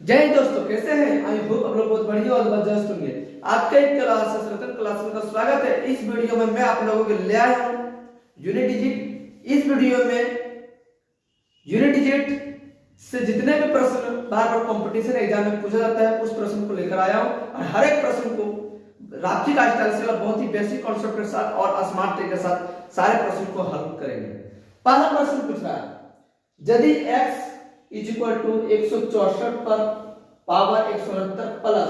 जय हिंद दोस्तों, कैसे हैं? आई होप आप लोग बहुत बढ़िया और जबरदस्त होंगे। आपके एक क्लास रतन क्लास में का स्वागत है। इस वीडियो में मैं आप लोगों के लिए आया हूं यूनिट डिजिट। इस वीडियो में यूनिट डिजिट से जितने भी प्रश्न बार बार कंपटीशन एग्जाम में पूछा जाता है उस प्रश्न को लेकर आया हूं और हर एक प्रश्न को राखी का स्टाइल से और बहुत ही बेसिक कॉन्सेप्ट के साथ और स्मार्ट तरीके के साथ सारे प्रश्न को हल करेंगे। पहला प्रश्न पूछ रहा है, यदि x इज इक्वल टू 164 पर पावर 169 प्लस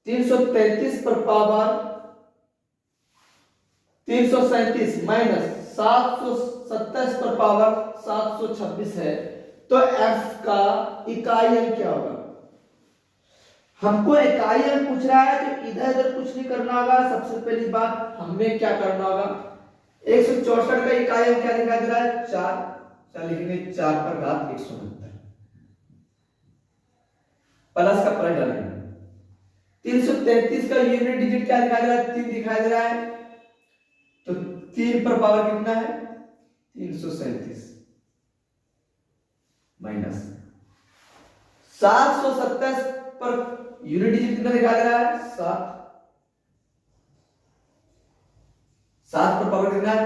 333 पर पावर 337 माइनस 727 पर पावर 726 है तो f का इकाई अंक क्या होगा। हमको इकाई अंक पूछ रहा है तो इधर उधर कुछ नहीं करना होगा। सबसे पहली बात हमें क्या करना होगा, 164 का इकाई अंक क्या दिखाई दे रहा है, 4 लिखेंगे 4 पर घात 169 प्लस का प्लस डालेंगे। 333 का यूनिट डिजिट क्या दिखाई दे रहा है, 3 दिखाई दे रहा है तो 3 पर पावर कितना है 337 माइनस 727 पर यूनिट डिजिट कितना दिखाई दे रहा है 7 पर पावर कितना है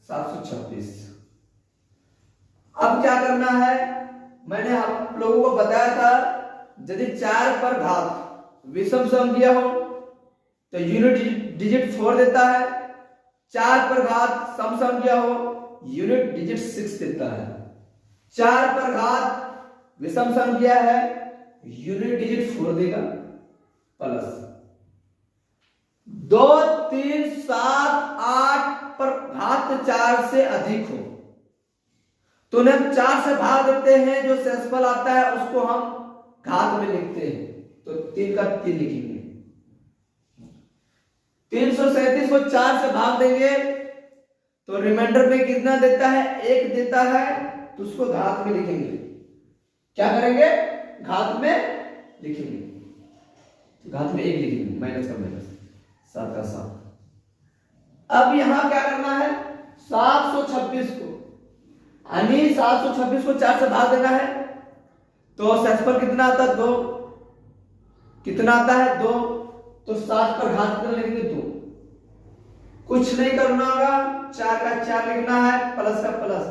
726। अब क्या करना है, मैंने आप लोगों को बताया था यदि 4 पर घात विषम संख्या हो तो यूनिट डिजिट 4 देता है, 4 पर घात सम संख्या हो यूनिट डिजिट 6 देता है। 4 पर घात विषम संख्या है यूनिट डिजिट 4 देगा प्लस 2 3 7 8 पर घात 4 से अधिक हो तो उन्हें हम 4 से भाग देते हैं, जो शेषफल आता है उसको हम घात में लिखते हैं तो 3 का 3 लिखेंगे। 337 को 4 से भाग देंगे तो रिमाइंडर में कितना देता है 1 देता है तो उसको घात में लिखेंगे। क्या करेंगे, घात में लिखेंगे तो घात में 1 लिखेंगे, माइनस का माइनस 7 का 7। अब यहां क्या करना है 726 को यानी 726 को 4 से भाग देना है तो शेषफल कितना आता है 2, कितना आता है 2 तो 7 पर घात कितना लिखेंगे 2। कुछ नहीं करना होगा, 4 का 4 लिखना है प्लस का प्लस,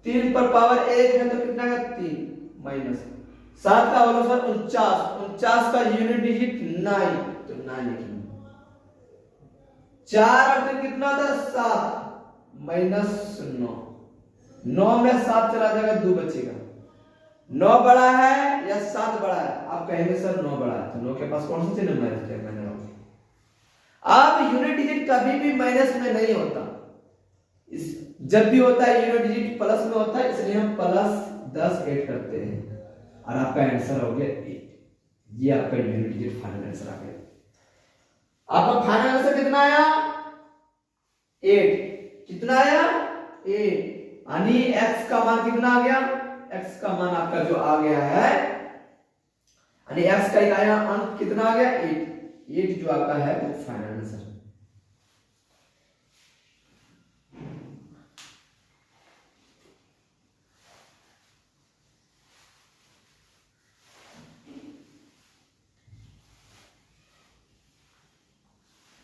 3 पर पावर 1 है तो कितना का 3 माइनस 7 का होगा 49 का यूनिट डिजिट 9 तो 9 लिखेंगे। 4 और 3 कितना था 7 माइनस 9 में 7 चला जाएगा 2 बचेगा। 9 बड़ा है या 7 बड़ा है, आप कहेंगे सर 9 बड़ा है तो 9 के पास कौन सा चिन्ह माइनस है, मैंने अब यूनिट डिजिट कभी भी माइनस में नहीं होता, जब भी होता है यूनिट डिजिट प्लस में होता है, इसलिए हम प्लस 10 ऐड करते हैं और आपका आंसर हो गया 8। ये आपका यूनिट डिजिट फाइनल आंसर आ गया। आपका फाइनल आंसर कितना आया 8। कितना आया 8 यानी x का मान कितना आ गया, x का मान आपका जो आ गया है यानी x का इकाई अंक कितना आ गया 8 जो आपका है वो फाइनल आंसर।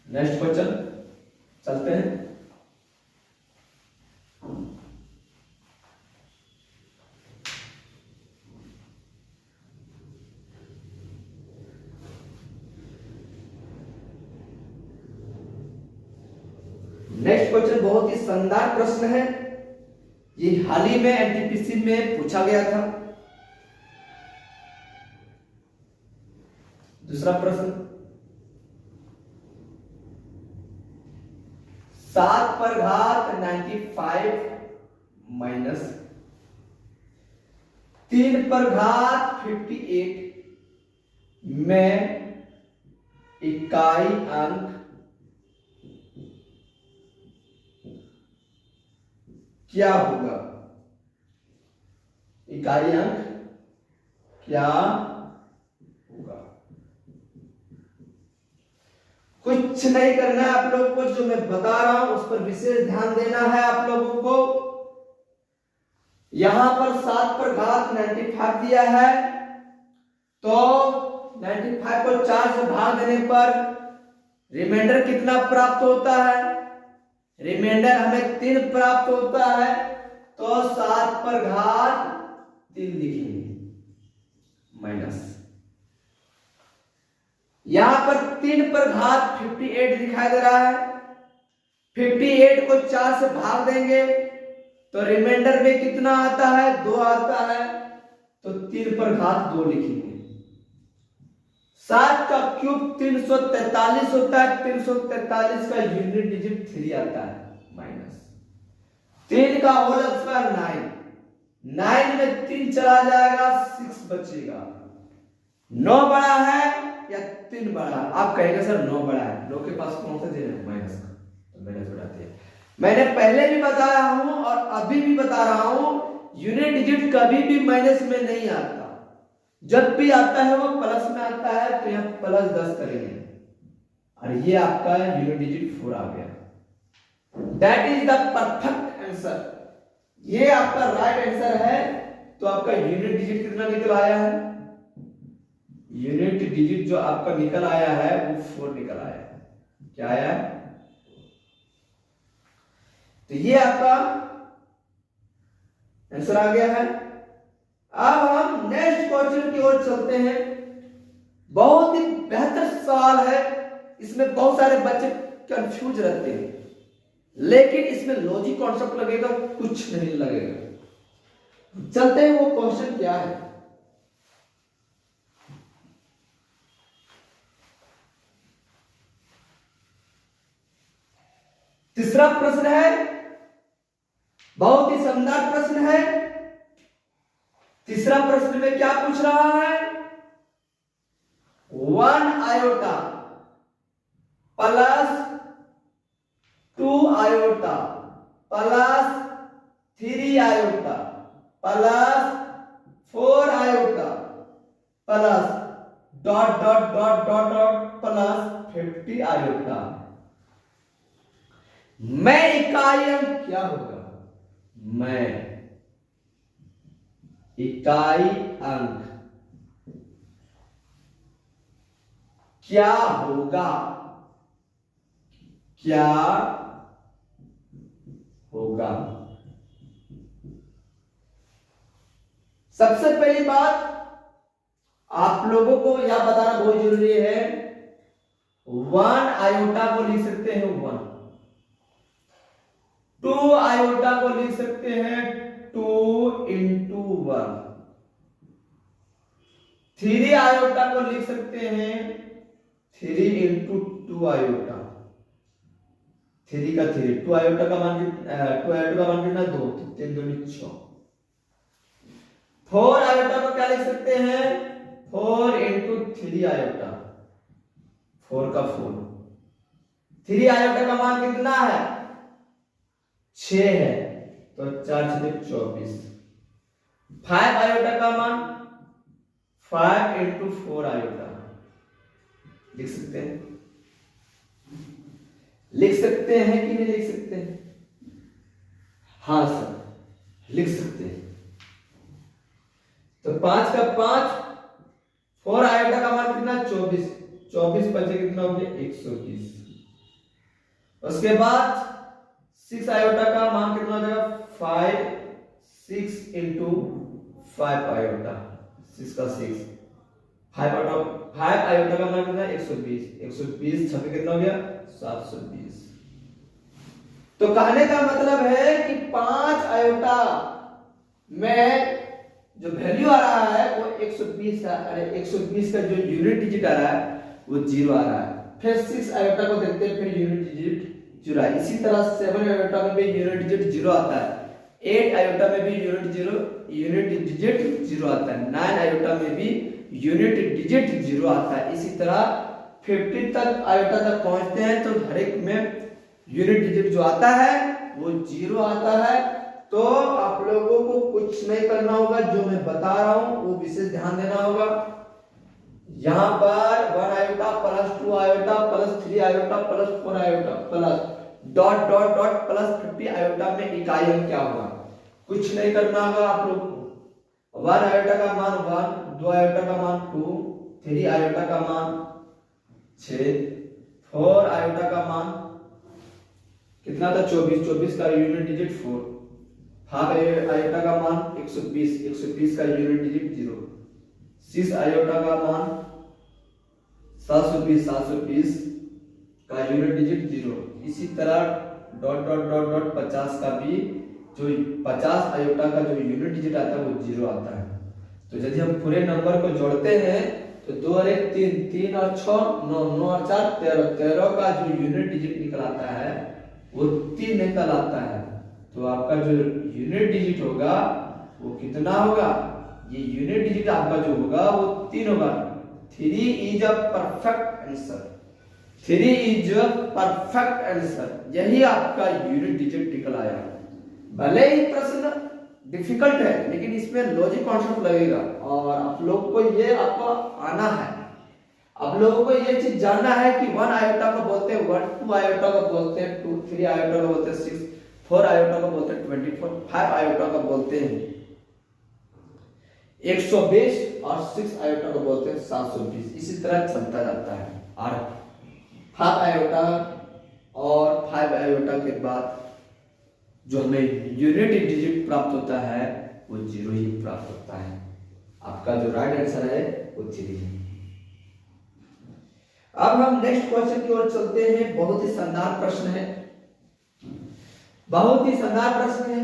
नेक्स्ट क्वेश्चन चलते हैं। नेक्स्ट क्वेश्चन बहुत ही शानदार प्रश्न है, ये हाल ही में एनटीपीसी में पूछा गया था। दूसरा प्रश्न, 7 पर घात 95 माइनस 3 पर घात 58 में इकाई अंक क्या होगा। इकाई अंक क्या होगा, कुछ नहीं करना है आप लोगों को, जो मैं बता रहा हूं उस पर विशेष ध्यान देना है आप लोगों को। यहां पर 7 पर घात 95 दिया है तो 95 को 4 से भाग देने पर रिमाइंडर कितना प्राप्त होता है? रिमाइंडर हमें 3 प्राप्त होता है, तो 7 पर घात 3 लिखेंगे माइनस, यहां पर 3 पर घात 58 दिखाई दे रहा है। 58 को 4 से भाग देंगे तो रिमाइंडर में कितना आता है? 2 आता है, तो 3 पर घात 2 लिखेंगे। 7 का क्यूब 343 होता है, 343 का यूनिट डिजिट 3 आता है माइनस 3 का होल स्क्वायर 9, 9 में 3 चला जाएगा, 6 बचेगा। 9 बड़ा है या 3 बड़ा है? आप कहेंगे सर 9 बड़ा है, 9 के पास कौन सा जीरो है? माइनस का, तो माइनस उठाते हैं। मैंने पहले भी बताया हूं और अभी भी बता रहा हूं, यूनिट डिजिट कभी भी माइनस में नहीं आता, जब भी आता है वो प्लस में आता है, तो यहां प्लस 10 करेंगे और ये आपका यूनिट डिजिट 4 आ गया। That is the perfect answer, ये आपका राइट आंसर है। तो आपका यूनिट डिजिट कितना निकल आया है? यूनिट डिजिट जो आपका निकल आया है वो 4 निकल आया है। क्या आया? तो ये आपका आंसर आ गया है। अब हम नेक्स्ट क्वेश्चन की ओर चलते हैं। बहुत ही बेहतर सवाल है, इसमें बहुत सारे बच्चे कंफ्यूज रहते हैं, लेकिन इसमें लॉजिक कॉन्सेप्ट लगेगा, कुछ नहीं लगेगा। चलते हैं, वो क्वेश्चन क्या है। तीसरा प्रश्न है, बहुत ही शानदार प्रश्न है। तीसरा प्रश्न में क्या पूछ रहा है? 1 iota plus 2 iota plus 3 iota plus 4 iota plus dot dot dot dot dot plus 50 iota मैं इकाई अंक क्या होगा? मैं इकाई अंक क्या होगा? क्या होगा? सबसे पहली बात आप लोगों को यह बताना बहुत जरूरी है। 1 आयोटा को लिख सकते हैं 1, 2 आयोटा को लिख सकते हैं 2 इंटू 1, 3 आयोटा को लिख सकते हैं 3 इंटू 2 आयोटा, 3 का 3, 2 आयोटा का मान कितना? 2, 3 2 6। 4 आयोटा को क्या लिख सकते हैं? 4 इंटू 3 आयोटा, 4 का 4। 3 आयोटा का मान कितना है? 6 है, तो 4 6 24। 5 आयोटा का मान 5 इंटू 4 आयोटा लिख सकते हैं। लिख सकते हैं कि नहीं लिख सकते हैं? हाँ सर, लिख सकते हैं। तो 5 का 5, 4 आयोटा का मान कितना? 24, 24 बचे कितना हो गया? 120। उसके बाद 6 आयोटा का मान कितना हो जाएगा? 5, 6 इंटू 5 आयोटा, 6 का 6, 5 आयोटा का मान कितना? 120, 120 छपे कितना हो गया? 720। तो कहने का मतलब है कि 5 आयोटा में जो वैल्यू आ रहा है वो 120 है। अरे 120 का जो यूनिट डिजिट आ रहा है वो 0 आ रहा है। फिर 6 आयोटा को देखते हैं, फिर यूनिट डिजिट 0 है। इसी तरह 7 आयोटा में भी यूनिट डिजिट 0 आता है, 8 आयोटा में भी यूनिट डिजिट 0 आता है, 9 आयोटा में भी यूनिट डिजिट 0 आता है। इसी तरह 50 तक आयोटा तक पहुंचते हैं तो हर एक में यूनिट डिजिट जो आता है वो 0 आता है। तो आप लोगों को कुछ नहीं करना होगा, जो मैं बता रहा हूं वो विशेष ध्यान देना होगा। यहां पर 1 iota plus 2 iota plus 3 iota plus 4 iota plus dot dot dot plus 50 iota में इकाई अंक क्या होगा? कुछ नहीं करना होगा आप लोगों को। 1 आयोटा का मान 1, 2 आयोटा का मान 2, 3 आयोटा का मान 6, 4 आयोटा का मान कितना था 24, 24 का यूनिट डिजिट 4, 5 आयोटा का मान 120, 120 का यूनिट डिजिट 0, 6 आयोटा का मान 720, 720 का यूनिट डिजिट 0। इसी तरह डॉट डॉट डॉट डॉट 50 का भी जो 50 आयोटा का जो यूनिट डिजिट आता है वो 0 आता है। तो यदि हम पूरे नंबर को जोड़ते हैं तो 2 और 1 3, 3 और 6 9, 9 और 4 13, 13 का जो यूनिट डिजिट निकल आता है वो 3 निकल आता है। तो आपका जो यूनिट डिजिट होगा वो कितना होगा, ये यूनिट डिजिट आपका जो होगा वो 3 होगा। 3 is a perfect answer, 3 is a perfect answer, यही आपका यूनिट डिजिट निकल आया। भले ही प्रश्न डिफिकल्ट है लेकिन इसमें लॉजिक कॉन्सेप्ट लगेगा और आप लोग को ये आपको आना है। आप लोगों को ये चीज जानना है कि 1 आयोटा को बोलते हैं 1, 2 आयोटा को बोलते हैं 2, 3 आयोटा को बोलते हैं 6, 4 आयोटा को बोलते हैं 24, 5 आयोटा को बोलते हैं 120 और 6 आयोटा को बोलते हैं 720। इसी तरह चलता जाता है। और 5 आयोटा और 5 आयोटा के बाद जो हमें यूनिट डिजिट प्राप्त होता है वो 0 ही प्राप्त होता है। आपका जो राइट आंसर है वो 3 है। अब हम नेक्स्ट क्वेश्चन की ओर चलते हैं। बहुत ही शानदार प्रश्न है, बहुत ही शानदार प्रश्न है।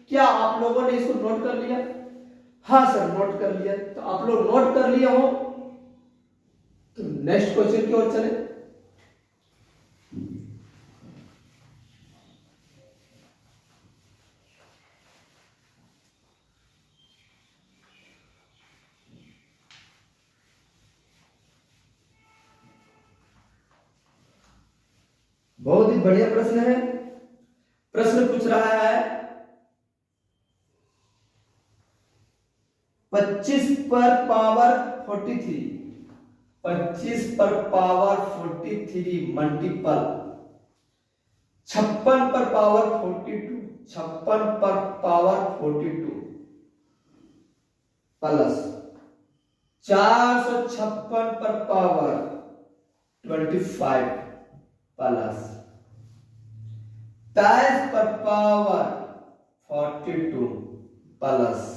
क्या आप लोगों ने इसको नोट कर लिया? हाँ सर नोट कर लिया। तो आप लोग नोट कर लिए हो तो नेक्स्ट क्वेश्चन की ओर चले। बहुत ही बढ़िया प्रश्न है। प्रश्न पूछ रहा है 25 पर पावर 43, 25 पर पावर 43 मल्टीपल 56 पर पावर 42, 56 पर पावर 42 प्लस 456 पर पावर 25 प्लस 23 पर पावर 42 प्लस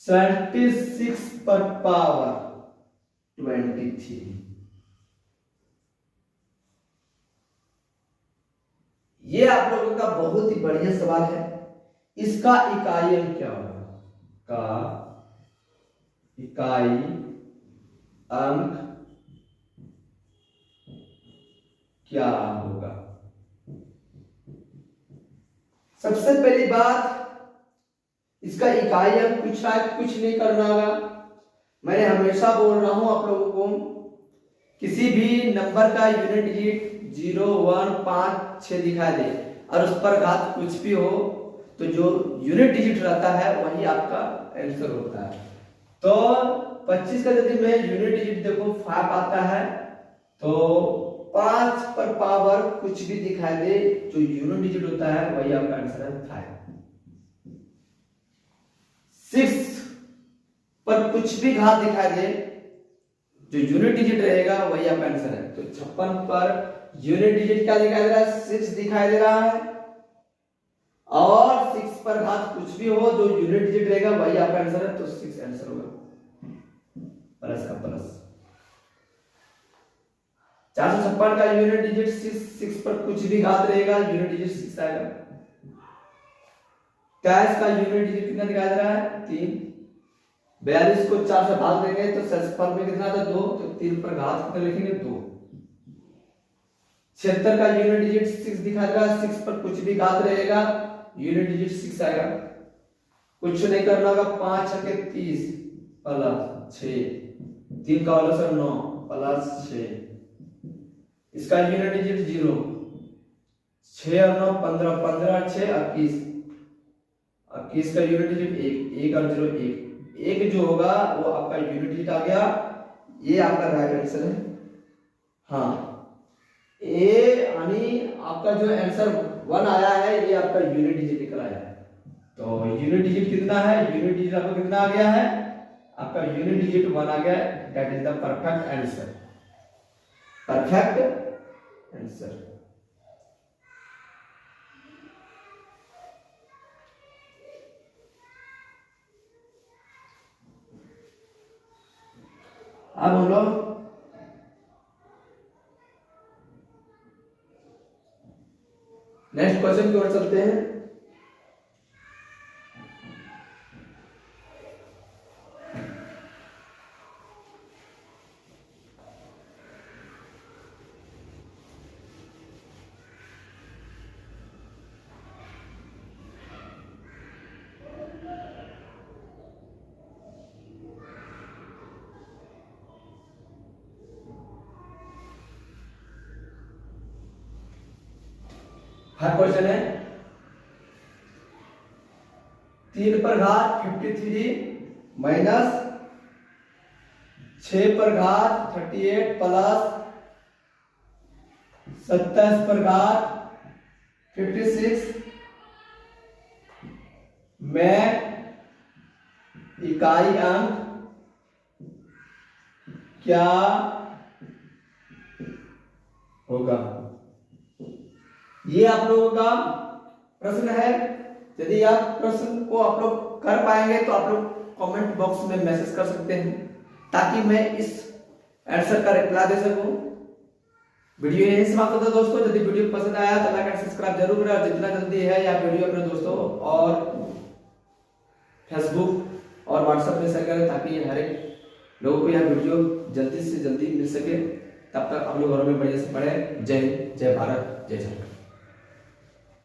76 पर पावर 23। ये आप लोगों का बहुत ही बढ़िया सवाल है। इसका इकाई अंक क्या होगा? का इकाई अंक क्या होगा? सबसे पहली बात, इसका इकाई अंक पूछ रहा है, कुछ नहीं करना होगा। मैंने हमेशा बोल रहा हूं आप लोगों को, किसी भी नंबर का यूनिट डिजिट 0, 1, 5, 6 दिखा दे और उस पर घात कुछ भी हो तो जो यूनिट डिजिट रहता है वही आपका आंसर होता है। तो 25 का यदि मैं यूनिट डिजिट देखो 5 आता है तो 5 पर पावर कुछ भी दिखाई दे जो यूनिट डिजिट होता है वही आपका आंसर है 5। 6 पर कुछ भी घात दिखाई दे जो यूनिट डिजिट रहेगा वही आपका आंसर है। तो 56 पर यूनिट डिजिट क्या दिखाई दे रहा है? 6 दिखाई दे रहा है और 6 पर घात कुछ भी हो जो यूनिट डिजिट रहेगा वही आपका आंसर है। तो 6 आंसर होगा, प्लस का प्लस। 456 का यूनिट डिजिट 6 पर कुछ भी घात रहेगा यूनिट डिजिट 6 आएगा। 23 का यूनिट डिजिट कितना दिखाई दे रहा है? 3। 42 को 4 से भाग देंगे तो शेषफल में कितना था? 2। तो 3 पर घात कितना लिखेंगे? 2। 76 का यूनिट डिजिट 6 दिखा रहा है, 6 पर कुछ भी घात रहेगा यूनिट डिजिट 6 आएगा। कुछ नहीं करना होगा, 5 के 30 प्लस 6, 3 का वाला सर 9 प्लस 6, इसका यूनिट डिजिट 0, 6 और 9 15, 15 और 6 21, 21 का यूनिट डिजिट 1, 1 और 0 1, 1 जो होगा वो आपका यूनिट डिजिट आ गया। ये आपका राइट आंसर है। हाँ, ए यानी आपका जो आंसर 1 आया है ये आपका यूनिट डिजिट निकल आया है। तो यूनिट डिजिट कितना है, यूनिट डिजिट आपका कितना आ गया है, आपका यूनिट डिजिट 1 आ गया, that is the perfect answer, perfect answer. अब हम लोग नेक्स्ट क्वेश्चन की ओर चलते हैं। हर क्वेश्चन है 3 पर घात 53 माइनस 6 पर घात 38 प्लस 27 पर घात 56 में इकाई अंक क्या होगा। ये आप लोगों का प्रश्न है। यदि आप प्रश्न को आप लोग कर पाएंगे तो आप लोग कमेंट बॉक्स में मैसेज कर सकते हैं, ताकि मैं इस आंसर का रिप्लाई दे सकूं। वीडियो यहीं समाप्त होता है दोस्तों। यदि वीडियो पसंद आया तो लाइक एंड सब्सक्राइब जरूर करें, और जितना जल्दी है या वीडियो अपने दोस्तों और फेसबुक और व्हाट्सएप में शेयर करें, ताकि हर एक लोगों को यह वीडियो जल्दी से जल्दी मिल सके। तब तक आप लोग घरों में बढ़िया से पढ़े। जय हिंद, जय भारत, जय झारखंड।